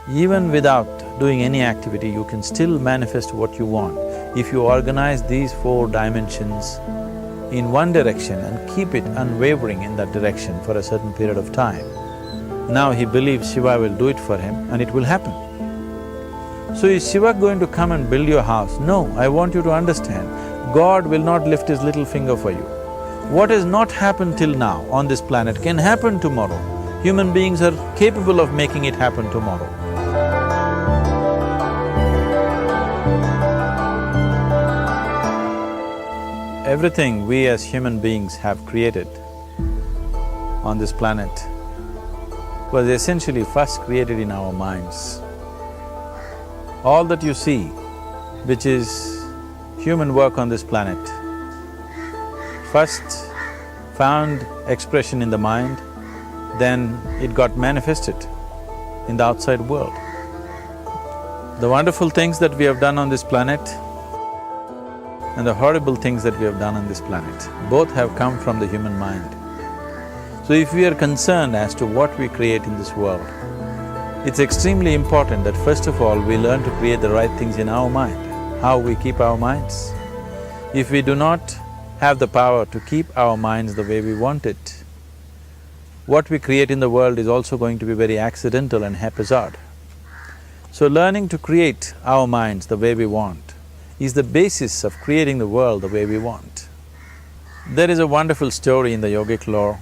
Even without doing any activity, you can still manifest what you want if you organize these 4 dimensions in one direction and keep it unwavering in that direction for a certain period of time. Now he believes Shiva will do it for him and it will happen. So is Shiva going to come and build your house? No, I want you to understand, God will not lift his little finger for you. What has not happened till now on this planet can happen tomorrow. Human beings are capable of making it happen tomorrow. Everything we as human beings have created on this planet was essentially first created in our minds. All that you see, which is human work on this planet, first found expression in the mind, then it got manifested in the outside world. The wonderful things that we have done on this planet and the horrible things that we have done on this planet, both have come from the human mind. So if we are concerned as to what we create in this world, it's extremely important that first of all we learn to create the right things in our mind, how we keep our minds. If we do not have the power to keep our minds the way we want it, what we create in the world is also going to be very accidental and haphazard. So learning to create our minds the way we want is the basis of creating the world the way we want. There is a wonderful story in the yogic lore.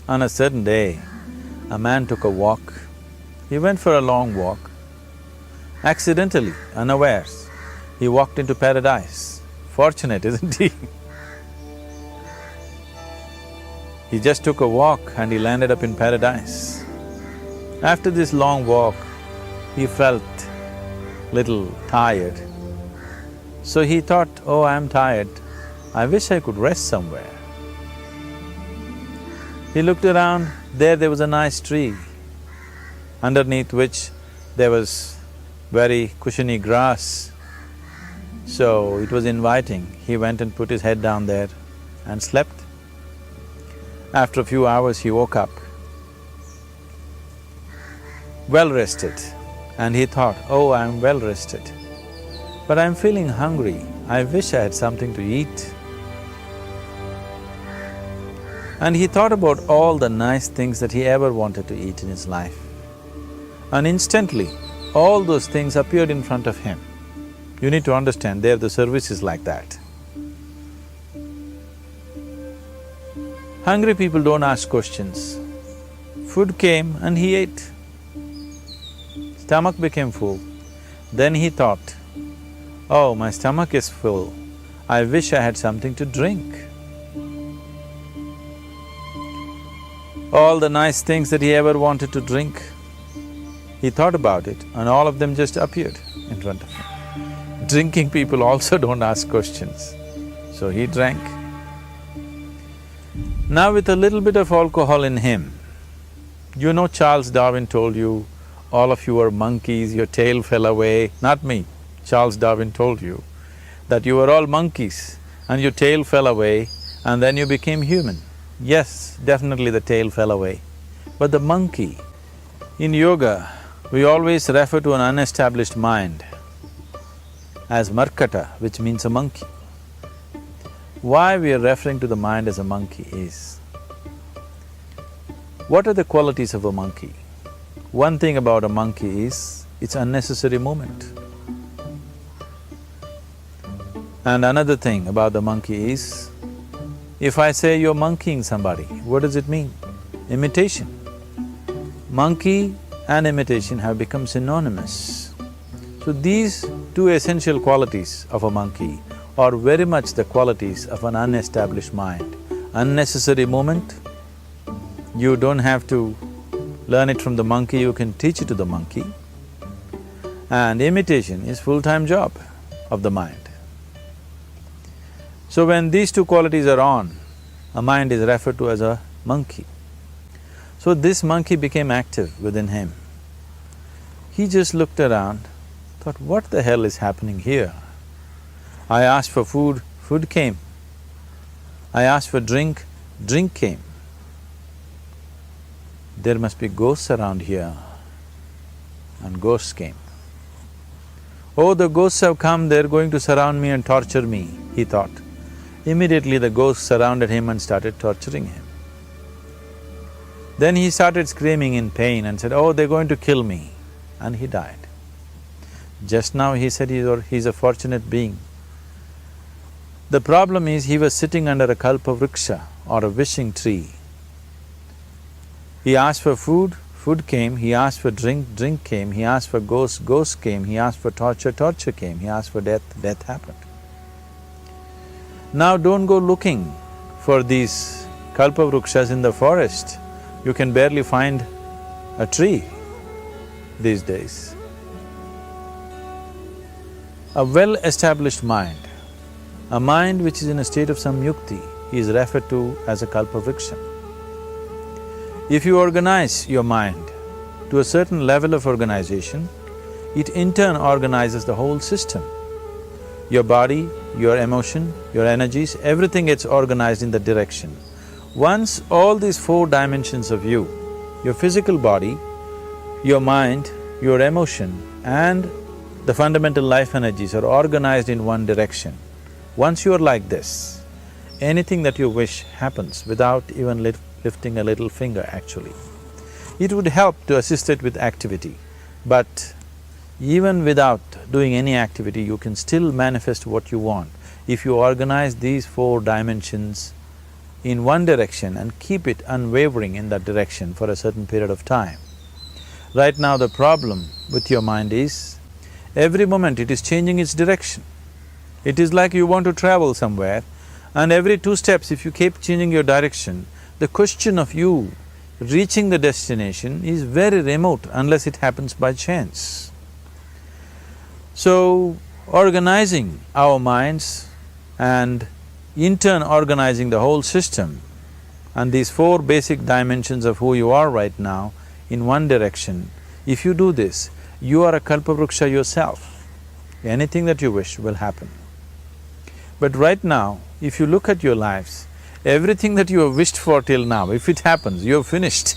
On a certain day, a man took a walk. He went for a long walk. Accidentally, unawares, he walked into paradise. Fortunate, isn't he? He just took a walk and he landed up in paradise. After this long walk, he felt little tired. So he thought, oh, I'm tired, I wish I could rest somewhere. He looked around, there was a nice tree, underneath which there was very cushiony grass. So it was inviting. He went and put his head down there and slept. After a few hours, he woke up, well rested, and he thought, oh, I'm well rested, but I'm feeling hungry, I wish I had something to eat. And he thought about all the nice things that he ever wanted to eat in his life. And instantly, all those things appeared in front of him. You need to understand, there the service is like that. Hungry people don't ask questions. Food came and he ate. Stomach became full. Then he thought, oh, my stomach is full, I wish I had something to drink. All the nice things that he ever wanted to drink, he thought about it and all of them just appeared in front of him. Drinking people also don't ask questions, so he drank. Now with a little bit of alcohol in him, you know Charles Darwin told you, all of you are monkeys, your tail fell away. Not me, Charles Darwin told you that you were all monkeys and your tail fell away and then you became human. Yes, definitely the tail fell away. But the monkey, in yoga, we always refer to an unestablished mind as markata, which means a monkey. Why we are referring to the mind as a monkey is, what are the qualities of a monkey? One thing about a monkey is, it's unnecessary movement. And another thing about the monkey is, if I say you're monkeying somebody, what does it mean? Imitation. Monkey and imitation have become synonymous. So these two essential qualities of a monkey are very much the qualities of an unestablished mind. Unnecessary movement, you don't have to learn it from the monkey, you can teach it to the monkey. And imitation is full-time job of the mind. So when these two qualities are on, a mind is referred to as a monkey. So this monkey became active within him. He just looked around, thought, what the hell is happening here? I asked for food, food came. I asked for drink, drink came. There must be ghosts around here. and ghosts came. Oh, the ghosts have come, they're going to surround me and torture me, he thought. Immediately the ghosts surrounded him and started torturing him. Then he started screaming in pain and said, oh, they're going to kill me, and he died. Just now he said he's a fortunate being. The problem is he was sitting under a kalpavriksha or a wishing tree. He asked for food, food came, he asked for drink, drink came, he asked for ghost, ghost came, he asked for torture, torture came, he asked for death, death happened. Now don't go looking for these kalpavrukshas in the forest. You can barely find a tree these days. A well-established mind, a mind which is in a state of samyukti, is referred to as a kalpavriksha. If you organize your mind to a certain level of organization, it in turn organizes the whole system. Your body, your emotion, your energies, everything gets organized in that direction. Once all these four dimensions of you, your physical body, your mind, your emotion and the fundamental life energies are organized in one direction, once you are like this, anything that you wish happens without even lifting a little finger actually. It would help to assist it with activity, but even without doing any activity, you can still manifest what you want if you organize these four dimensions in one direction and keep it unwavering in that direction for a certain period of time. Right now the problem with your mind is, every moment it is changing its direction. It is like you want to travel somewhere and every 2 steps if you keep changing your direction, the question of you reaching the destination is very remote unless it happens by chance. So, organizing our minds and in turn organizing the whole system and these four basic dimensions of who you are right now in one direction, if you do this, you are a kalpavruksha yourself. Anything that you wish will happen. But right now, if you look at your lives, everything that you have wished for till now, if it happens, you have finished.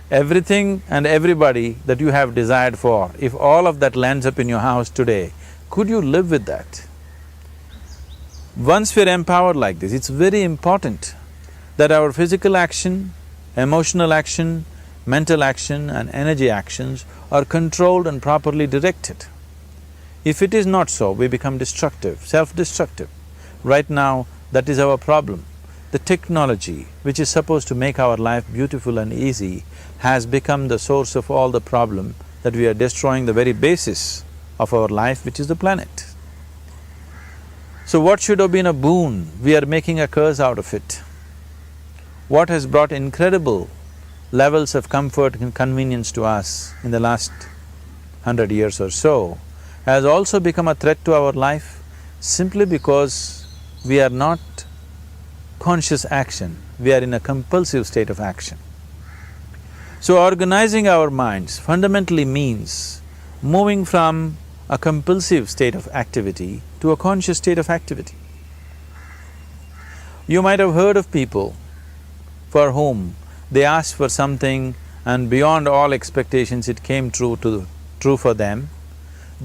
Everything and everybody that you have desired for, if all of that lands up in your house today, could you live with that? Once we're empowered like this, it's very important that our physical action, emotional action, mental action and energy actions are controlled and properly directed. If it is not so, we become destructive, self-destructive. Right now, that is our problem. The technology, which is supposed to make our life beautiful and easy, has become the source of all the problem that we are destroying the very basis of our life, which is the planet. So what should have been a boon, we are making a curse out of it. What has brought incredible levels of comfort and convenience to us in the last 100 years or so has also become a threat to our life simply because we are not conscious action, we are in a compulsive state of action. So organizing our minds fundamentally means moving from a compulsive state of activity to a conscious state of activity. You might have heard of people for whom they asked for something and beyond all expectations it came true for them.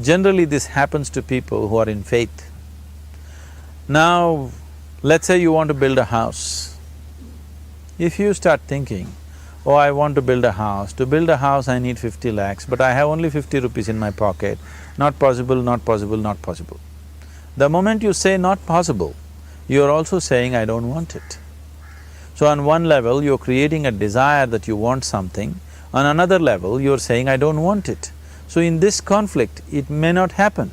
Generally this happens to people who are in faith. Now, let's say you want to build a house. If you start thinking, oh, I want to build a house. To build a house I need 50 lakhs, but I have only 50 rupees in my pocket. Not possible, not possible, not possible. The moment you say not possible, you're also saying I don't want it. So on one level, you're creating a desire that you want something, on another level, you're saying I don't want it. So in this conflict, it may not happen.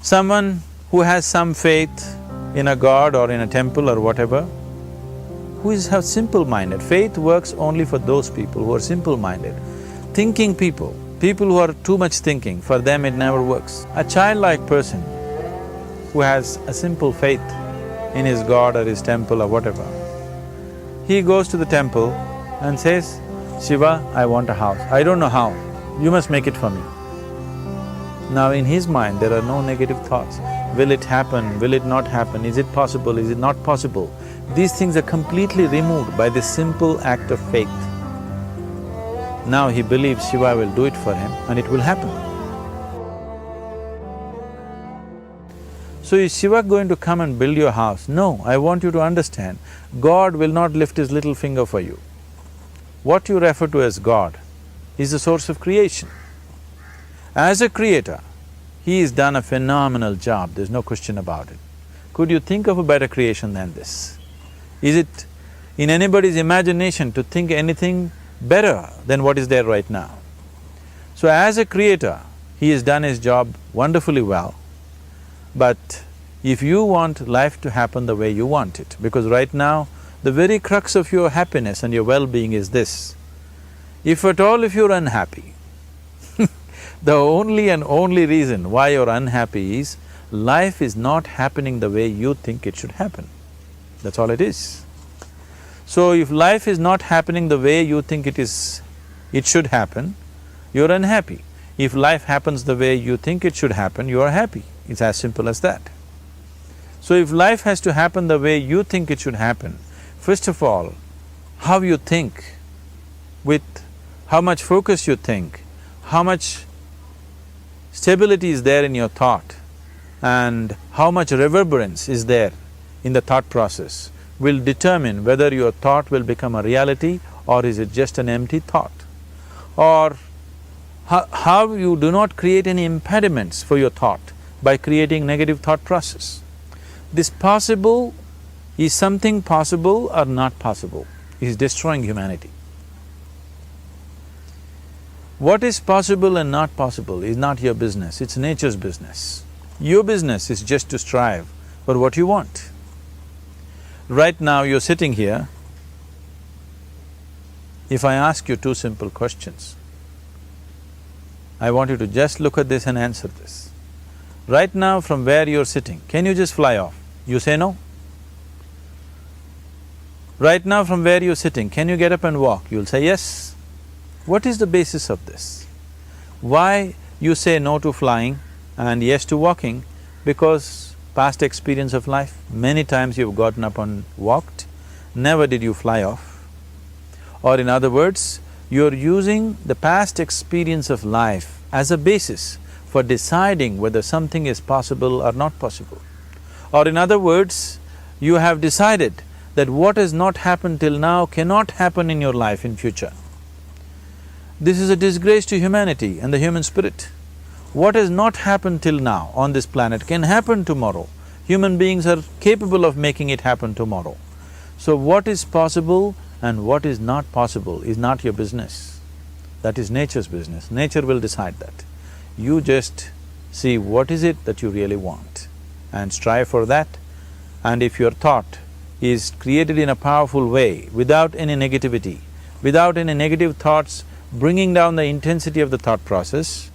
Someone who has some faith in a god or in a temple or whatever, who is simple-minded, faith works only for those people who are simple-minded. Thinking people, people who are too much thinking, for them it never works. A childlike person who has a simple faith in his god or his temple or whatever, he goes to the temple and says, Shiva, I want a house. I don't know how, you must make it for me. Now in his mind there are no negative thoughts. Will it happen? Will it not happen? Is it possible? Is it not possible? These things are completely removed by this simple act of faith. Now he believes Shiva will do it for him and it will happen. So is Shiva going to come and build your house? No, I want you to understand, God will not lift his little finger for you. What you refer to as God is the source of creation. As a creator, he has done a phenomenal job, there's no question about it. Could you think of a better creation than this? Is it in anybody's imagination to think anything better than what is there right now? So as a creator, he has done his job wonderfully well. But if you want life to happen the way you want it, because right now, the very crux of your happiness and your well-being is this. If at all if you're unhappy, the only and only reason why you're unhappy is life is not happening the way you think it should happen. That's all it is. So if life is not happening the way you think it should happen, you're unhappy. If life happens the way you think it should happen, you are happy. It's as simple as that. So if life has to happen the way you think it should happen, first of all, how you think, with how much focus you think, how much stability is there in your thought, and how much reverberance is there in the thought process will determine whether your thought will become a reality or is it just an empty thought. Or how you do not create any impediments for your thought by creating negative thought process. This possible is something possible or not possible, is destroying humanity. What is possible and not possible is not your business, it's nature's business. Your business is just to strive for what you want. Right now you're sitting here, if I ask you two simple questions, I want you to just look at this and answer this. Right now from where you're sitting, can you just fly off? You say no. Right now from where you're sitting, can you get up and walk? You'll say yes. What is the basis of this? Why you say no to flying and yes to walking? Because past experience of life, many times you've gotten up and walked, never did you fly off. Or in other words, you're using the past experience of life as a basis for deciding whether something is possible or not possible. Or in other words, you have decided that what has not happened till now cannot happen in your life in future. This is a disgrace to humanity and the human spirit. What has not happened till now on this planet can happen tomorrow. Human beings are capable of making it happen tomorrow. So what is possible and what is not possible is not your business. That is nature's business. Nature will decide that. You just see what is it that you really want and strive for that. And if your thought is created in a powerful way, without any negativity, without any negative thoughts bringing down the intensity of the thought process,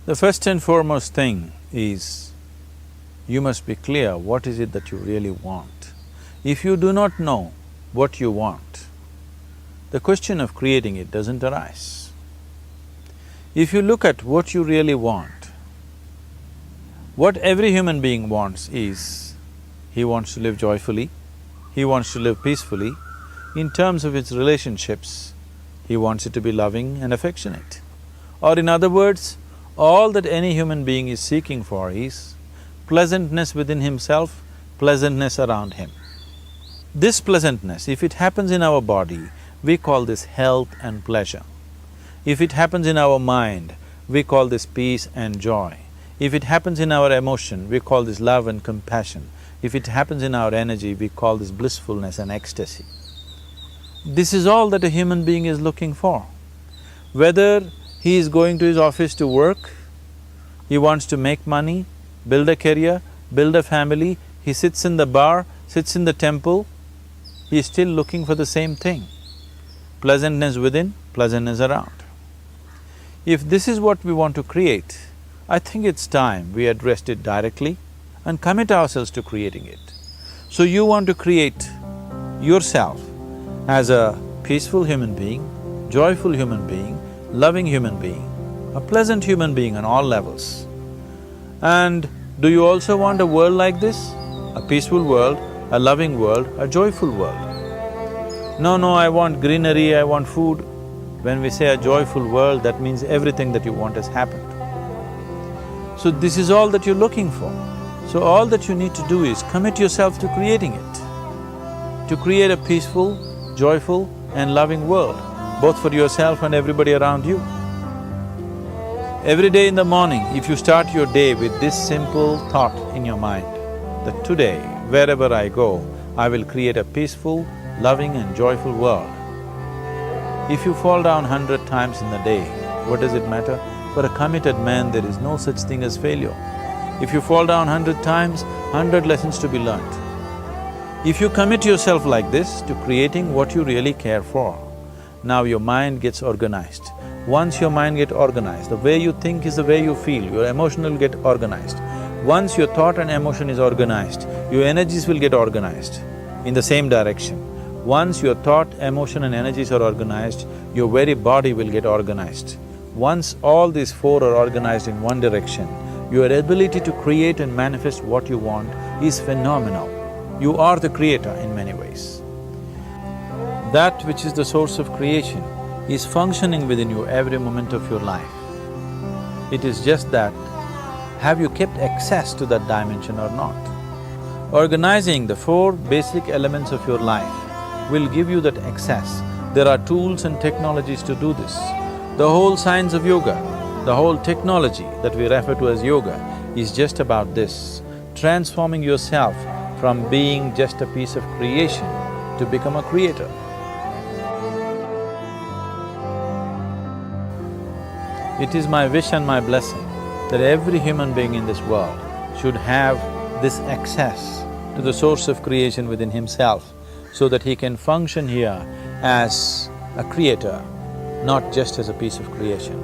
the first and foremost thing is you must be clear what is it that you really want. If you do not know what you want, the question of creating it doesn't arise. If you look at what you really want, what every human being wants is, he wants to live joyfully, he wants to live peacefully. In terms of its relationships, he wants it to be loving and affectionate. Or in other words, all that any human being is seeking for is pleasantness within himself, pleasantness around him. This pleasantness, if it happens in our body, we call this health and pleasure. If it happens in our mind, we call this peace and joy. If it happens in our emotion, we call this love and compassion. If it happens in our energy, we call this blissfulness and ecstasy. This is all that a human being is looking for. Whether he is going to his office to work, he wants to make money, build a career, build a family, he sits in the bar, sits in the temple, he is still looking for the same thing. Pleasantness within, pleasantness around. If this is what we want to create, I think it's time we addressed it directly and commit ourselves to creating it. So you want to create yourself as a peaceful human being, joyful human being, loving human being, a pleasant human being on all levels. And do you also want a world like this? A peaceful world, a loving world, a joyful world? No, I want greenery, I want food. When we say a joyful world, that means everything that you want has happened. So this is all that you're looking for. So all that you need to do is commit yourself to creating it, to create a peaceful, joyful and loving world, both for yourself and everybody around you. Every day in the morning, if you start your day with this simple thought in your mind, that today, wherever I go, I will create a peaceful, loving and joyful world. If you fall down 100 times in the day, what does it matter? For a committed man, there is no such thing as failure. If you fall down 100 times, 100 lessons to be learnt. If you commit yourself like this to creating what you really care for, now your mind gets organized. Once your mind gets organized, the way you think is the way you feel, your emotion will get organized. Once your thought and emotion is organized, your energies will get organized in the same direction. Once your thought, emotion and energies are organized, your very body will get organized. Once all these four are organized in one direction, your ability to create and manifest what you want is phenomenal. You are the creator in many ways. That which is the source of creation is functioning within you every moment of your life. It is just that, have you kept access to that dimension or not? Organizing the four basic elements of your life will give you that access. There are tools and technologies to do this. The whole science of yoga, the whole technology that we refer to as yoga is just about this, transforming yourself from being just a piece of creation to become a creator. It is my wish and my blessing that every human being in this world should have this access to the source of creation within himself so that he can function here as a creator, not just as a piece of creation.